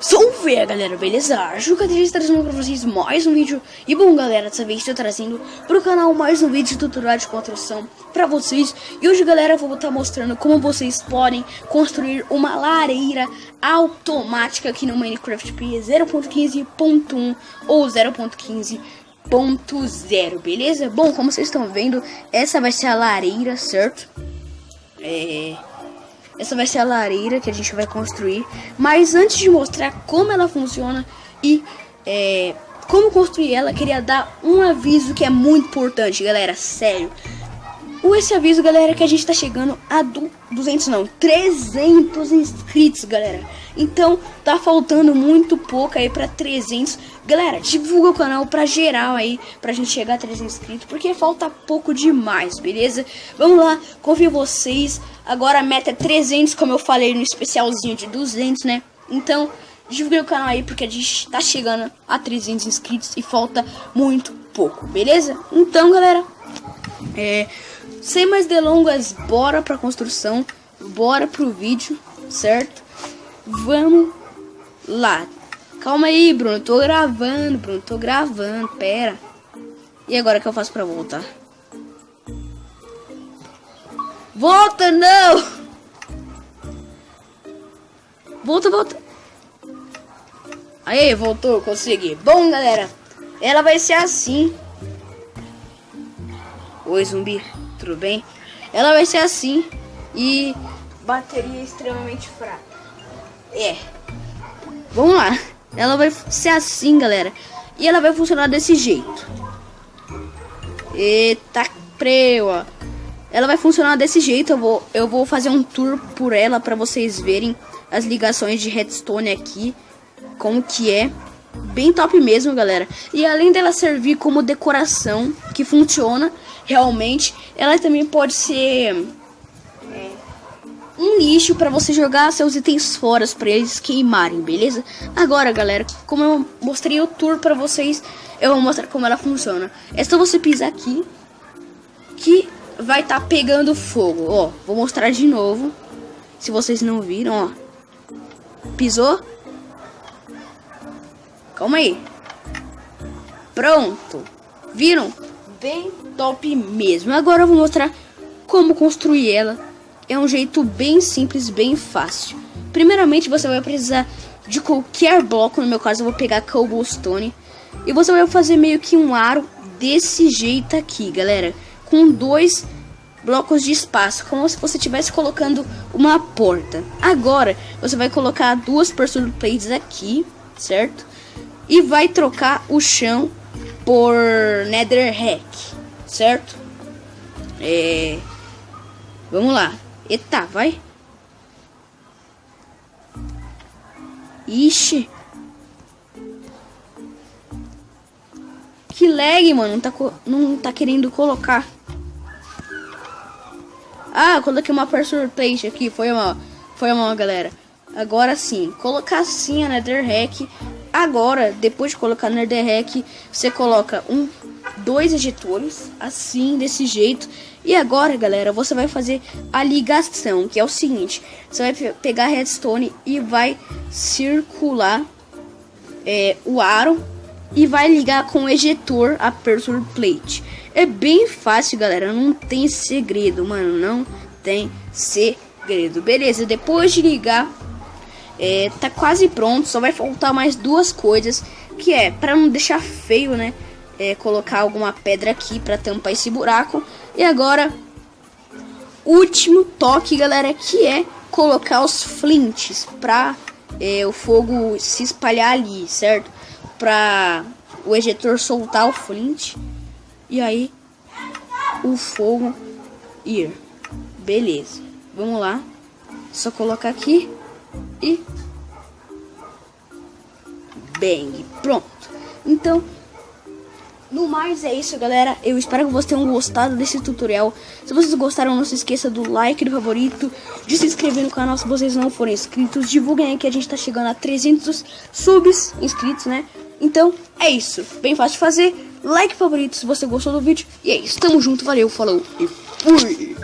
Salve, galera, beleza? Acho que eu estou trazendo pra vocês mais um vídeo. E bom, galera, dessa vez estou trazendo pro canal mais um vídeo de tutorial de construção pra vocês. E hoje, galera, eu vou estar mostrando como vocês podem construir uma lareira automática aqui no Minecraft P 0.15.1 ou 0.15.0, beleza? Bom, como vocês estão vendo, essa vai ser a lareira, certo? Essa vai ser a lareira que a gente vai construir. Mas antes de mostrar como ela funciona e como construir ela, queria dar um aviso que é muito importante, galera, sério. Esse aviso, galera, que a gente tá chegando a 300 inscritos, galera. Então, tá faltando muito pouco aí pra 300. Galera, divulga o canal pra geral aí, pra gente chegar a 300 inscritos, porque falta pouco demais, beleza? Vamos lá, confio em vocês. Agora a meta é 300, como eu falei no especialzinho de 200, né? Então, divulga o canal aí, porque a gente tá chegando a 300 inscritos e falta muito pouco, beleza? Então, galera, sem mais delongas, bora pra construção, bora pro vídeo, certo? Vamos lá. Calma aí, Bruno, tô gravando, pera. E agora o que eu faço pra voltar? Volta, não! Volta. Aí, voltou, consegui. Bom, galera, ela vai ser assim. Oi, zumbi, tudo bem? Ela vai ser assim e bateria extremamente fraca. Vamos lá. Ela vai ser assim, galera. E ela vai funcionar desse jeito. Eita, preua. Ela vai funcionar desse jeito. Eu vou fazer um tour por ela pra vocês verem as ligações de redstone aqui. Como que é. Bem top mesmo, galera. E além dela servir como decoração, que funciona realmente, ela também pode ser um lixo para você jogar seus itens fora para eles queimarem, beleza? Agora, galera, como eu mostrei o tour para vocês, eu vou mostrar como ela funciona. É só você pisar aqui que vai estar pegando fogo. Ó, vou mostrar de novo, se vocês não viram, ó. Pisou? Calma aí. Pronto. Viram? Bem top mesmo. Agora eu vou mostrar como construir ela. É um jeito bem simples, bem fácil. Primeiramente, você vai precisar de qualquer bloco. No meu caso, eu vou pegar cobblestone. E você vai fazer meio que um aro desse jeito aqui, galera. Com 2 blocos de espaço, como se você estivesse colocando uma porta. Agora, você vai colocar 2 pursuit plates aqui, certo? E vai trocar o chão por netherrack, certo? Vamos lá. Eita, vai. Ixi. Que lag, mano. Não tá querendo colocar. Ah, coloquei uma pursuit plate aqui. Foi mal, galera. Agora sim. Colocar assim a netherrack. Agora, depois de colocar no netherrack, você coloca 2 ejetores, assim, desse jeito. E agora, galera, você vai fazer a ligação, que é o seguinte. Você vai pegar a redstone e vai circular o aro e vai ligar com o ejetor a pursuit plate. É bem fácil, galera, não tem segredo, mano, não tem segredo. Beleza, depois de ligar, tá quase pronto, só vai faltar mais 2 coisas, que é, para não deixar feio, né, colocar alguma pedra aqui para tampar esse buraco. E agora, último toque, galera, que é colocar os flints para o fogo se espalhar ali, certo? Para o ejetor soltar o flint e aí o fogo ir. Beleza, vamos lá, só colocar aqui e bang, pronto. Então, no mais é isso, galera. Eu espero que vocês tenham gostado desse tutorial. Se vocês gostaram, não se esqueça do like, do favorito, de se inscrever no canal se vocês não forem inscritos. Divulguem aí que a gente tá chegando a 300 subs inscritos, né? Então, é isso. Bem fácil de fazer. Like, favorito se você gostou do vídeo. E é isso. Tamo junto, valeu, falou e fui!